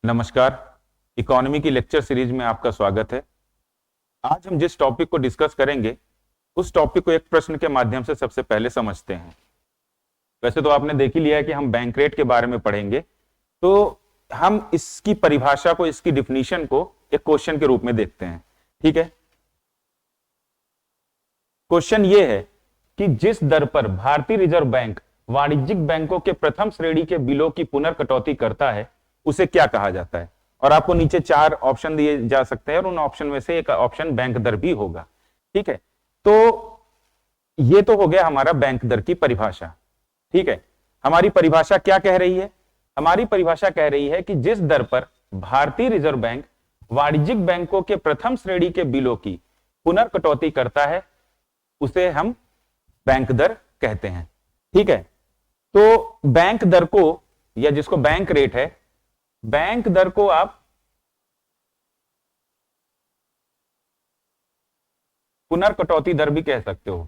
नमस्कार। इकोनॉमी की lecture series में आपका स्वागत है। आज हम जिस टॉपिक को डिस्कस करेंगे उस टॉपिक को एक प्रश्न के माध्यम से सबसे पहले समझते हैं। वैसे तो आपने देख ही लिया है कि हम बैंक रेट के बारे में पढ़ेंगे, तो हम इसकी परिभाषा को, इसकी डिफिनीशन को एक क्वेश्चन के रूप में देखते हैं। ठीक है, क्वेश्चन ये है कि जिस दर पर भारतीय रिजर्व बैंक वाणिज्यिक बैंकों के प्रथम श्रेणी के बिलों की पुनर्कटौती करता है उसे क्या कहा जाता है। और आपको नीचे 4 ऑप्शन दिए जा सकते हैं और उन ऑप्शन में से एक ऑप्शन बैंक दर भी होगा। ठीक है, तो ये तो हो गया हमारा बैंक दर की परिभाषा। ठीक है, हमारी परिभाषा क्या कह रही है? हमारी परिभाषा कह रही है कि जिस दर पर भारतीय रिजर्व बैंक वाणिज्यिक बैंकों के प्रथम श्रेणी के बिलों की पुनर्कटौती करता है उसे हम बैंक दर कहते हैं। ठीक है, तो बैंक दर को, या जिसको बैंक रेट है, बैंक दर को आप पुनर्कटौती दर भी कह सकते हो।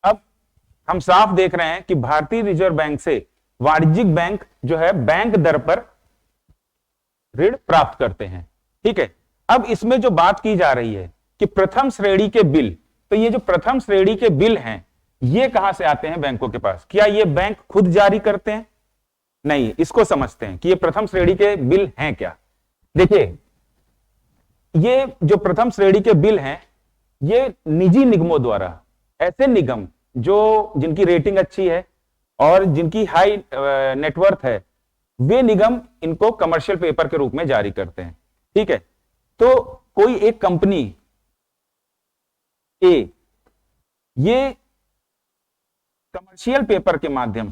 अब हम साफ देख रहे हैं कि भारतीय रिजर्व बैंक से वाणिज्यिक बैंक जो है बैंक दर पर ऋण प्राप्त करते हैं। ठीक है, अब इसमें जो बात की जा रही है कि प्रथम श्रेणी के बिल, तो ये जो प्रथम श्रेणी के बिल हैं ये कहां से आते हैं बैंकों के पास? क्या ये बैंक खुद जारी करते हैं? नहीं, इसको समझते हैं कि ये प्रथम श्रेणी के बिल हैं क्या। देखिए, ये जो प्रथम श्रेणी के बिल हैं ये निजी निगमों द्वारा, ऐसे निगम जो जिनकी रेटिंग अच्छी है और जिनकी हाई नेटवर्थ है, वे निगम इनको कमर्शियल पेपर के रूप में जारी करते हैं। ठीक है, तो कोई एक कंपनी ए ये कमर्शियल पेपर के माध्यम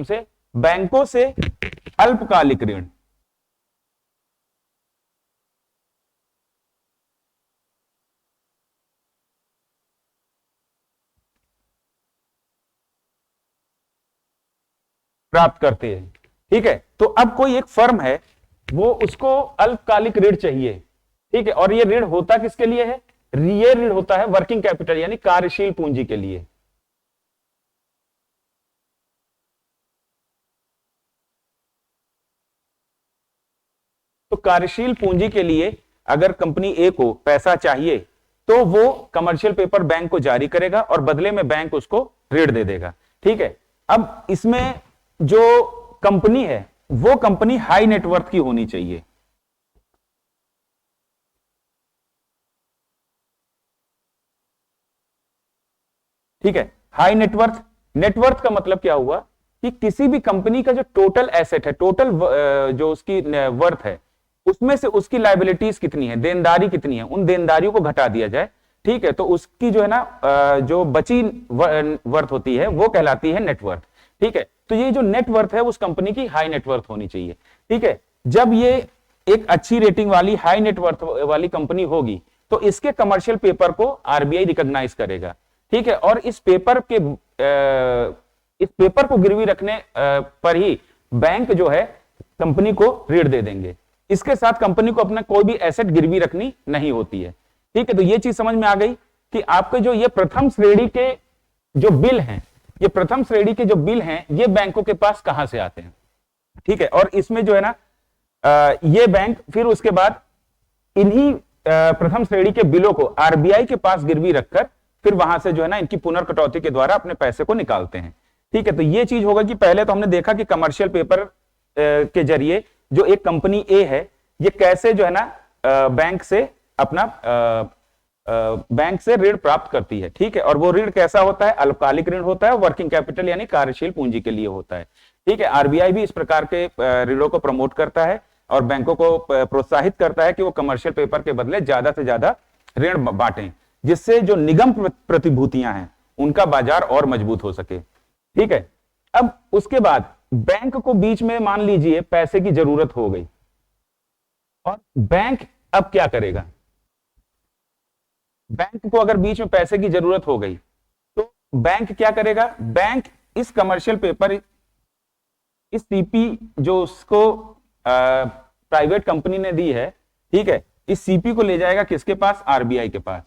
से बैंकों से अल्पकालिक ऋण, प्राप्त करते हैं। ठीक है, तो अब कोई एक फर्म है, वो उसको अल्पकालिक ऋण चाहिए। ठीक है, और ये ऋण होता किसके लिए है? ये ऋण होता है वर्किंग कैपिटल यानी कार्यशील पूंजी के लिए। तो कार्यशील पूंजी के लिए अगर कंपनी ए को पैसा चाहिए तो वो कमर्शियल पेपर बैंक को जारी करेगा और बदले में बैंक उसको ऋण दे देगा। ठीक है, अब इसमें जो कंपनी है वो कंपनी हाई नेटवर्थ की होनी चाहिए। ठीक है, हाई नेटवर्थ, नेटवर्थ का मतलब क्या हुआ कि किसी भी कंपनी का जो टोटल एसेट है, टोटल जो उसकी वर्थ है, उसमें से उसकी लायबिलिटीज कितनी है, देनदारी कितनी है, उन देनदारियों को घटा दिया जाए। ठीक है, तो उसकी जो है ना जो बची वर्थ होती है वो कहलाती है नेटवर्थ। ठीक है, तो ये जो नेटवर्थ है उस कंपनी की हाई नेटवर्थ होनी चाहिए। ठीक है, जब ये एक अच्छी रेटिंग वाली हाई नेटवर्थ वाली कंपनी होगी तो इसके कमर्शियल पेपर को आरबीआई रिकॉग्नाइज करेगा। ठीक है, और इस पेपर को गिरवी रखने पर ही बैंक जो है कंपनी को ऋण दे देंगे। इसके साथ कंपनी को अपना कोई भी एसेट गिरवी रखनी नहीं होती है। ठीक है, तो ये चीज समझ में आ गई कि आपके जो ये प्रथम श्रेणी के जो बिल हैं, ये प्रथम श्रेणी के जो बिल हैं ये बैंकों के पास कहां से आते हैं। ठीक है, और इसमें जो है ना ये बैंक फिर उसके बाद इन्हीं प्रथम श्रेणी के बिलों को आरबीआई के पास गिरवी रखकर फिर वहां से जो है ना इनकी पुनर्कटौती के द्वारा अपने पैसे को निकालते हैं। ठीक है, तो ये चीज होगा कि पहले तो हमने देखा कि कमर्शियल पेपर के जरिए जो एक कंपनी ए है ये कैसे जो है ना बैंक से ऋण प्राप्त करती है। ठीक है, और वो ऋण कैसा होता है? अल्पकालिक ऋण होता है, वर्किंग कैपिटल यानी कार्यशील पूंजी के लिए होता है। ठीक है, आरबीआई भी इस प्रकार के ऋणों को प्रमोट करता है और बैंकों को प्रोत्साहित करता है कि वो कमर्शियल पेपर के बदले ज्यादा से ज्यादा ऋण बांटें, जिससे जो निगम प्रतिभूतियां हैं उनका बाजार और मजबूत हो सके। ठीक है, अब उसके बाद बैंक को बीच में मान लीजिए पैसे की जरूरत हो गई और बैंक अब क्या करेगा, बैंक को अगर बीच में पैसे की जरूरत हो गई तो बैंक क्या करेगा, बैंक इस कमर्शियल पेपर, इस सीपी जो उसको प्राइवेट कंपनी ने दी है, ठीक है, इस सीपी को ले जाएगा किसके पास, आरबीआई के पास,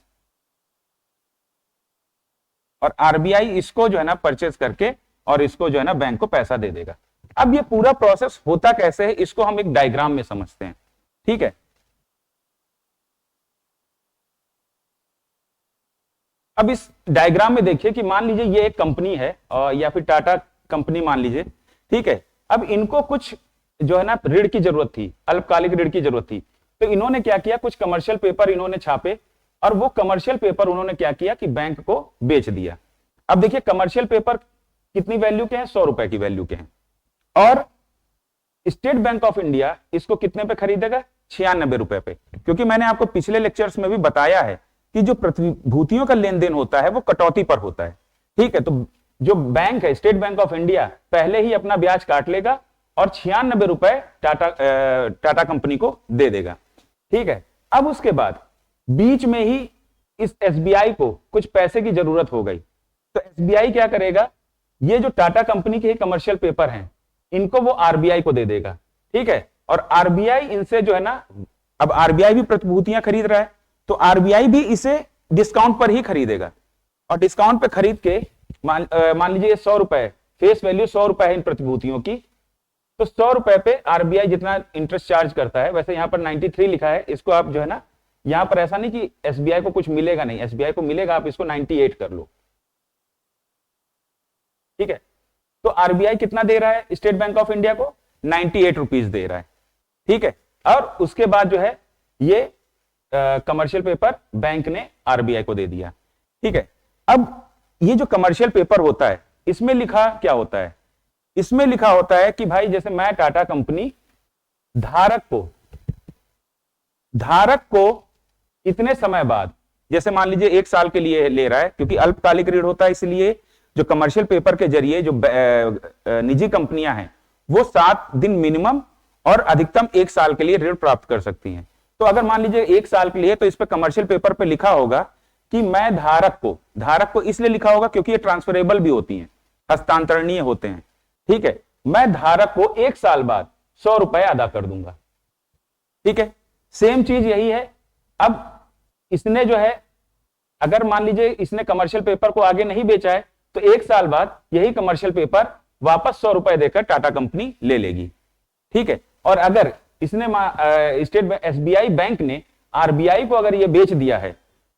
और आरबीआई इसको जो है ना परचेज करके और इसको जो है ना बैंक को पैसा दे देगा। अब ये पूरा प्रोसेस होता कैसे है, इसको हम एक डायग्राम में समझते हैं, ठीक है। अब इस डायग्राम में देखिए कि मान लीजिए ये एक कंपनी है या फिर टाटा कंपनी मान लीजिए, ठीक है। अब इनको कुछ जो है ना ऋण की जरूरत थी, अल्पकालिक ऋण की जरूरत थी, तो इन्होंने क्या किया, कुछ कमर्शियल पेपर इन्होंने छापे और वो कमर्शियल पेपर उन्होंने क्या किया कि बैंक को बेच दिया। अब देखिए कमर्शियल पेपर कितनी वैल्यू के हैं, 100 रुपए की वैल्यू के हैं, और स्टेट बैंक ऑफ इंडिया इसको कितने पे खरीदेगा, 96 रुपए पे, क्योंकि मैंने आपको पिछले लेक्चर्स में भी बताया है कि जो प्रतिभूतियों का लेन देन होता है वो कटौती पर होता है, ठीक है। तो जो बैंक है स्टेट बैंक ऑफ इंडिया पहले ही अपना ब्याज काट लेगा और 96 रुपए टाटा कंपनी को दे देगा, ठीक है। अब उसके बाद बीच में ही इस एसबीआई को कुछ पैसे की जरूरत हो गई, तो एसबीआई क्या करेगा, ये जो टाटा कंपनी के कमर्शियल पेपर हैं इनको वो आरबीआई को दे देगा, ठीक है। और आरबीआई इनसे जो है ना, अब आरबीआई भी प्रतिभूतियां खरीद रहा है, तो आरबीआई भी इसे डिस्काउंट पर ही खरीदेगा, और डिस्काउंट पे खरीद के मान लीजिए 100 रुपए फेस वैल्यू 100 रुपए है इन प्रतिभूतियों की, तो 100 रुपए पे आरबीआई जितना इंटरेस्ट चार्ज करता है, वैसे यहां पर 93 लिखा है, इसको आप जो है ना, यहां पर ऐसा नहीं कि एसबीआई को कुछ मिलेगा, नहीं, एसबीआई को मिलेगा, आप इसको 98 कर लो, ठीक है। तो आरबीआई कितना दे रहा है स्टेट बैंक ऑफ इंडिया को, 98 रुपीज दे रहा है, ठीक है। और उसके बाद जो है ये कमर्शियल पेपर बैंक ने आरबीआई को दे दिया, ठीक है। अब ये जो कमर्शियल पेपर होता है इसमें लिखा क्या होता है, इसमें लिखा होता है कि भाई जैसे मैं टाटा कंपनी धारक को इतने समय बाद, जैसे मान लीजिए 1 साल के लिए ले रहा है, क्योंकि अल्पकालिक ऋण होता है, इसलिए जो कमर्शियल पेपर के जरिए जो निजी कंपनियां हैं वो 7 दिन मिनिमम और अधिकतम 1 साल के लिए ऋण प्राप्त कर सकती हैं। तो अगर मान लीजिए 1 साल के लिए, तो इस पे कमर्शियल पेपर पे लिखा होगा कि मैं धारक को इसलिए लिखा होगा क्योंकि ये ट्रांसफरेबल भी होती हैं, हस्तांतरणीय होते हैं, ठीक है। मैं धारक को 1 साल बाद 100 रुपए अदा कर दूंगा, ठीक है। सेम चीज यही है। अब इसने जो है, अगर मान लीजिए इसने कमर्शियल पेपर को आगे नहीं बेचा है, तो 1 साल बाद यही कमर्शियल पेपर वापस 100 रुपए देकर टाटा कंपनी ले लेगी, ठीक है। और अगर इसने स्टेट एसबीआई बैंक ने आरबीआई को अगर ये बेच दिया है,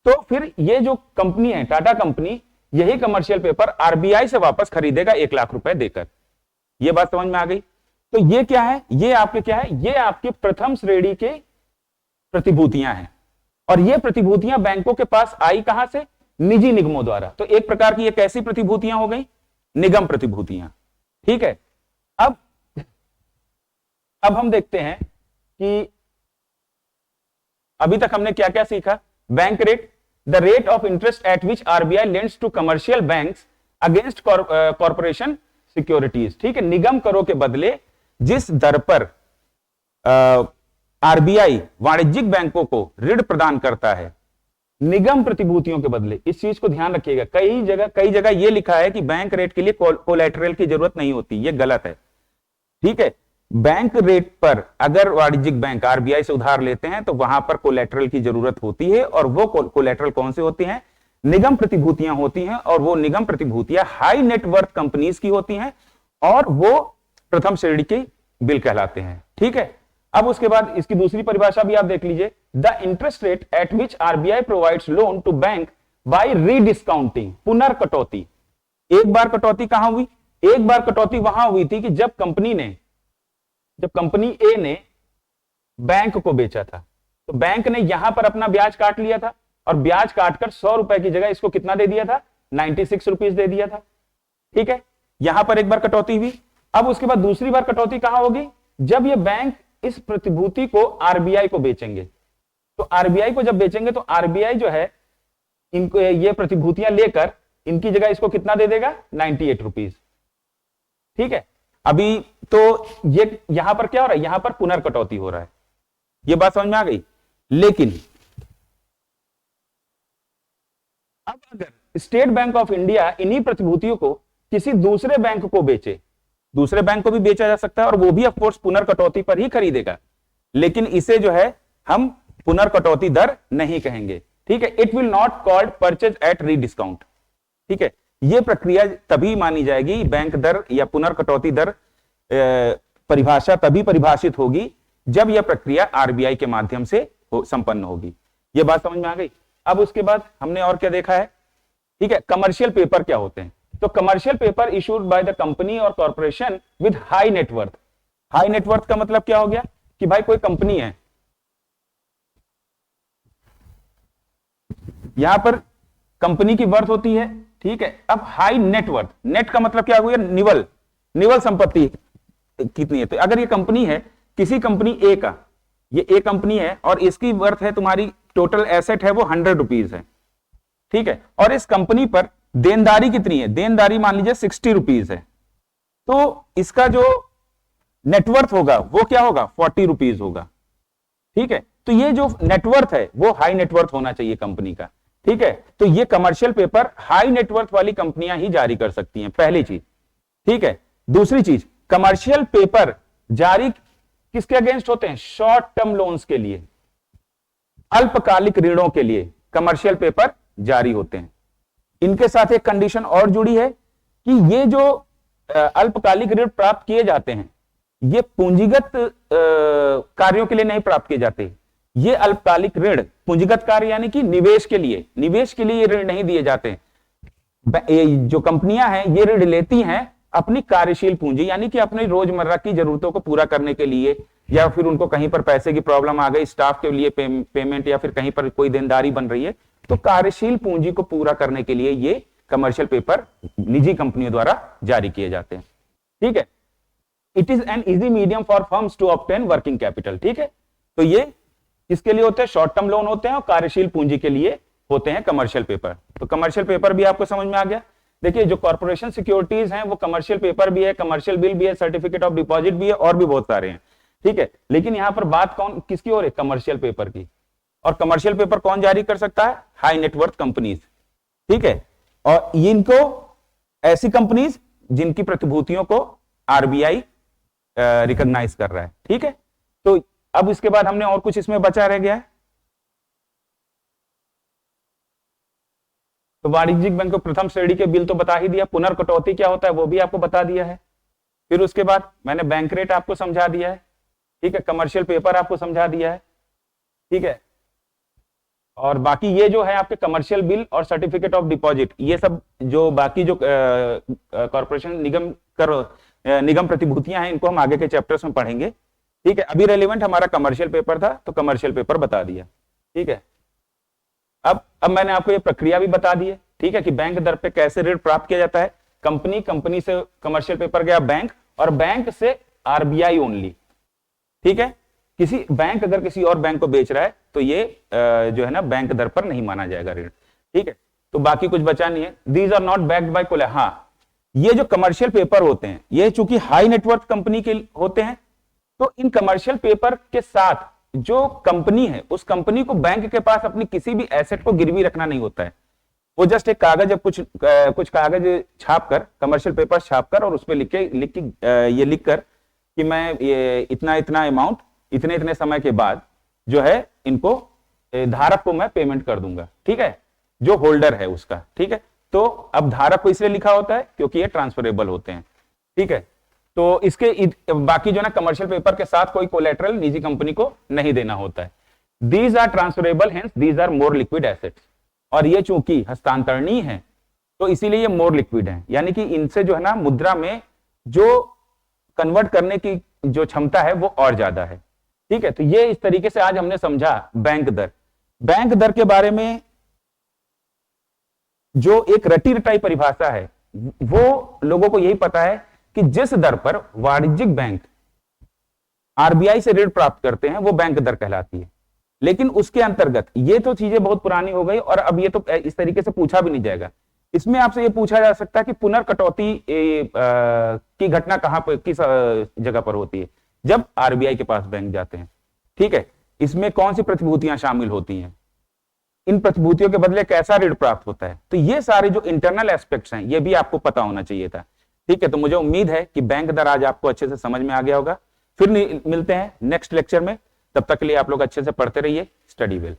तो फिर ये जो कंपनी है टाटा कंपनी, यही कमर्शियल पेपर आरबीआई से वापस खरीदेगा 1 लाख रुपए देकर। ये बात समझ में आ गई। तो ये क्या है, ये आपके क्या है, ये आपके प्रथम श्रेणी के प्रतिभूतियां हैं, और ये प्रतिभूतियां बैंकों के पास आई कहां से, निजी निगमों द्वारा। तो एक प्रकार की ये कैसी प्रतिभूतियां हो गई, निगम प्रतिभूतियां, ठीक है। अब हम देखते हैं कि अभी तक हमने क्या क्या सीखा। Bank rate, the rate of interest at which RBI lends to commercial banks against corporation securities, ठीक है। निगम करों के बदले जिस दर पर आरबीआई वाणिज्यिक बैंकों को ऋण प्रदान करता है निगम प्रतिभूतियों के बदले, इस चीज को ध्यान रखिएगा। कई जगह यह लिखा है कि बैंक रेट के लिए कोलैटरल की जरूरत नहीं होती, यह गलत है, ठीक है। बैंक रेट पर अगर वाणिज्यिक बैंक आरबीआई से उधार लेते हैं तो वहां पर कोलैटरल की जरूरत होती है, और वो कोलैटरल कौन से होती हैं, निगम प्रतिभूतियां होती हैं, और वो निगम प्रतिभूतियां हाई नेटवर्थ कंपनीज की होती हैं, और वो प्रथम श्रेणी के बिल कहलाते हैं, ठीक है। अब उसके बाद इसकी दूसरी परिभाषा भी आप देख लीजिए, the interest rate at which RBI provides loan to bank by rediscounting, पुनर्कटौती। एक बार कटौती कहां हुई, एक बार कटौती वहां हुई थी कि जब कंपनी ए ने बैंक को बेचा था, तो बैंक ने यहां पर अपना ब्याज काट लिया था, और ब्याज काटकर 100 रुपए की जगह इसको कितना दे दिया था, 96 रुपीज दे दिया था, ठीक है। यहां पर एक बार कटौती हुई। अब उसके बाद दूसरी बार कटौती कहां होगी, जब ये बैंक इस प्रतिभूति को आरबीआई को बेचेंगे। तो आरबीआई को जब बेचेंगे तो आरबीआई जो है इनको ये प्रतिभूतियां लेकर इनकी जगह इसको कितना दे देगा, 98 रुपीज, ठीक है। अभी तो ये यहां पर क्या हो रहा है, यहां पर पुनर्कटौती हो रहा है। ये बात समझ में आ गई। लेकिन अब अगर स्टेट बैंक ऑफ इंडिया इन्हीं प्रतिभूतियों को किसी दूसरे बैंक को बेचे, दूसरे बैंक को भी बेचा जा सकता है और वो भी ऑफकोर्स पुनर्कटौती पर ही खरीदेगा, लेकिन इसे जो है हम पुनर्कटौती दर नहीं कहेंगे, ठीक है। It will not called purchase at rediscount, ठीक है। यह प्रक्रिया तभी मानी जाएगी, बैंक दर या पुनर्कटौती दर परिभाषा तभी परिभाषित होगी जब यह प्रक्रिया आरबीआई के माध्यम से संपन्न होगी। यह बात समझ में आ गई। अब उसके बाद हमने और क्या देखा है, ठीक है। कमर्शियल पेपर क्या होते हैं, तो commercial paper issued by the company और corporation with high net worth. High net worth का मतलब क्या हो गया कि भाई कोई कंपनी है, यहां पर कंपनी की वर्थ होती है, ठीक है। अब हाई नेटवर्थ, नेट का मतलब क्या हो गया, निवल, निवल संपत्ति कितनी है। तो अगर ये कंपनी है, किसी कंपनी ए का, ये ए कंपनी है और इसकी वर्थ है, तुम्हारी टोटल एसेट है वो 100 रुपीज है, ठीक है। और इस कंपनी पर देनदारी कितनी है, देनदारी मान लीजिए 60 रुपीज है, तो इसका जो नेटवर्थ होगा वो क्या होगा, 40 रुपीज होगा, ठीक है। तो ये जो नेटवर्थ है वो हाई नेटवर्थ होना चाहिए कंपनी का, ठीक है। तो ये कमर्शियल पेपर हाई नेटवर्थ वाली कंपनियां ही जारी कर सकती हैं, पहली चीज, ठीक है। दूसरी चीज, कमर्शियल पेपर जारी किसके अगेंस्ट होते हैं, शॉर्ट टर्म लोन्स के लिए, अल्पकालिक ऋणों के लिए कमर्शियल पेपर जारी होते हैं। इनके साथ एक कंडीशन और जुड़ी है कि ये जो अल्पकालिक ऋण प्राप्त किए जाते हैं, ये पूंजीगत कार्यों के लिए नहीं प्राप्त किए जाते। ये अल्पकालिक ऋण पूंजीगत कार्य यानी कि निवेश के लिए, निवेश के लिए ये ऋण नहीं दिए जाते। जो कंपनियां हैं ये ऋण लेती हैं अपनी कार्यशील पूंजी यानी कि अपनी रोजमर्रा की जरूरतों को पूरा करने के लिए, या फिर उनको कहीं पर पैसे की प्रॉब्लम आ गई, स्टाफ के लिए पेमेंट, या फिर कहीं पर कोई देनदारी बन रही है, तो कार्यशील पूंजी को पूरा करने के लिए ये कमर्शियल पेपर निजी कंपनियों द्वारा जारी किए जाते हैं, ठीक है। It is an easy medium for firms to obtain working capital, ठीक है। तो ये किसके लिए होते हैं, शॉर्ट टर्म लोन होते हैं और कार्यशील पूंजी के लिए होते हैं कमर्शियल पेपर। तो कमर्शियल पेपर भी आपको समझ में आ गया। देखिए जो कॉर्पोरेशन सिक्योरिटीज हैं वो कमर्शियल पेपर भी है, कमर्शियल बिल भी है, सर्टिफिकेट ऑफ डिपॉजिट भी है और भी बहुत सारे हैं, ठीक है। लेकिन यहां पर बात कौन किसकी हो रही है, कमर्शियल पेपर की। और कमर्शियल पेपर कौन जारी कर सकता है, हाई नेटवर्थ कंपनीज, ठीक है। और इनको ऐसी कंपनीज जिनकी प्रतिभूतियों को आरबीआई रिकॉग्नाइज कर रहा है, ठीक है। तो अब इसके बाद हमने और कुछ इसमें बचा रह गया है। तो वाणिज्यिक बैंक को प्रथम श्रेणी के बिल तो बता ही दिया, पुनर्कटौती क्या होता है वो भी आपको बता दिया है। फिर उसके बाद मैंने बैंक रेट आपको समझा दिया है, ठीक है। कमर्शियल पेपर आपको समझा दिया है, ठीक है। और बाकी ये जो है आपके कमर्शियल बिल और सर्टिफिकेट ऑफ डिपॉजिट, ये सब जो बाकी जो कॉर्पोरेशन निगम प्रतिभूतियां हैं, इनको हम आगे के चैप्टर्स में पढ़ेंगे, ठीक है। अभी रेलिवेंट हमारा कमर्शियल पेपर था तो कमर्शियल पेपर बता दिया, ठीक है। अब मैंने आपको ये प्रक्रिया भी बता दी है, ठीक है, कि बैंक दर पे कैसे ऋण प्राप्त किया जाता है। कंपनी से कमर्शियल पेपर गया बैंक, और बैंक से आरबीआई ओनली, ठीक है। किसी बैंक अगर किसी और बैंक को बेच रहा है तो ये जो है ना बैंक दर पर नहीं माना जाएगा ऋण, ठीक है। तो बाकी कुछ बचा नहीं है। These are not backed by collateral. हाँ, ये जो कमर्शियल पेपर होते हैं ये चूंकि हाई नेटवर्थ कंपनी के होते हैं, तो इन कमर्शियल पेपर के साथ जो कंपनी है उस कंपनी को बैंक के पास अपनी किसी भी एसेट को गिरवी रखना नहीं होता है। वो जस्ट एक कागज, कुछ कागज छापकर, कमर्शियल पेपर छापकर और उस पर ये लिखकर कि मैं ये इतना इतना अमाउंट इतने इतने समय के बाद जो है इनको धारक को मैं पेमेंट कर दूंगा, ठीक है, जो होल्डर है उसका, ठीक है। तो अब धारक को इसलिए लिखा होता है क्योंकि ये ट्रांसफरेबल होते हैं, ठीक है। तो इसके बाकी जो ना कमर्शियल पेपर के साथ कोई कोलेटरल निजी कंपनी को नहीं देना होता है। These are transferable, hence these are more liquid assets. और ये चूंकि हस्तांतरणीय है तो इसीलिए ये मोर लिक्विड है, यानी कि इनसे जो है ना मुद्रा में जो कन्वर्ट करने की जो क्षमता है वो और ज्यादा है, ठीक है। तो ये इस तरीके से आज हमने समझा बैंक दर। बैंक दर के बारे में जो एक रटी रटाई परिभाषा है वो लोगों को यही पता है कि जिस दर पर वाणिज्यिक बैंक आरबीआई से ऋण प्राप्त करते हैं वो बैंक दर कहलाती है। लेकिन उसके अंतर्गत ये तो चीजें बहुत पुरानी हो गई और अब ये तो इस तरीके से पूछा भी नहीं जाएगा। इसमें आपसे ये पूछा जा सकता है कि पुनर्कटौती की घटना कहां पर, किस जगह पर होती है, जब आरबीआई के पास बैंक जाते हैं, ठीक है। इसमें कौन सी प्रतिभूतियां शामिल होती हैं, इन प्रतिभूतियों के बदले कैसा ऋण प्राप्त होता है। तो ये सारे जो इंटरनल एस्पेक्ट्स हैं ये भी आपको पता होना चाहिए था। ठीक है, तो मुझे उम्मीद है कि बैंक दर आज आपको अच्छे से समझ में आ गया होगा। फिर मिलते हैं नेक्स्ट लेक्चर में, तब तक के लिए आप लोग अच्छे से पढ़ते रहिए। Study well.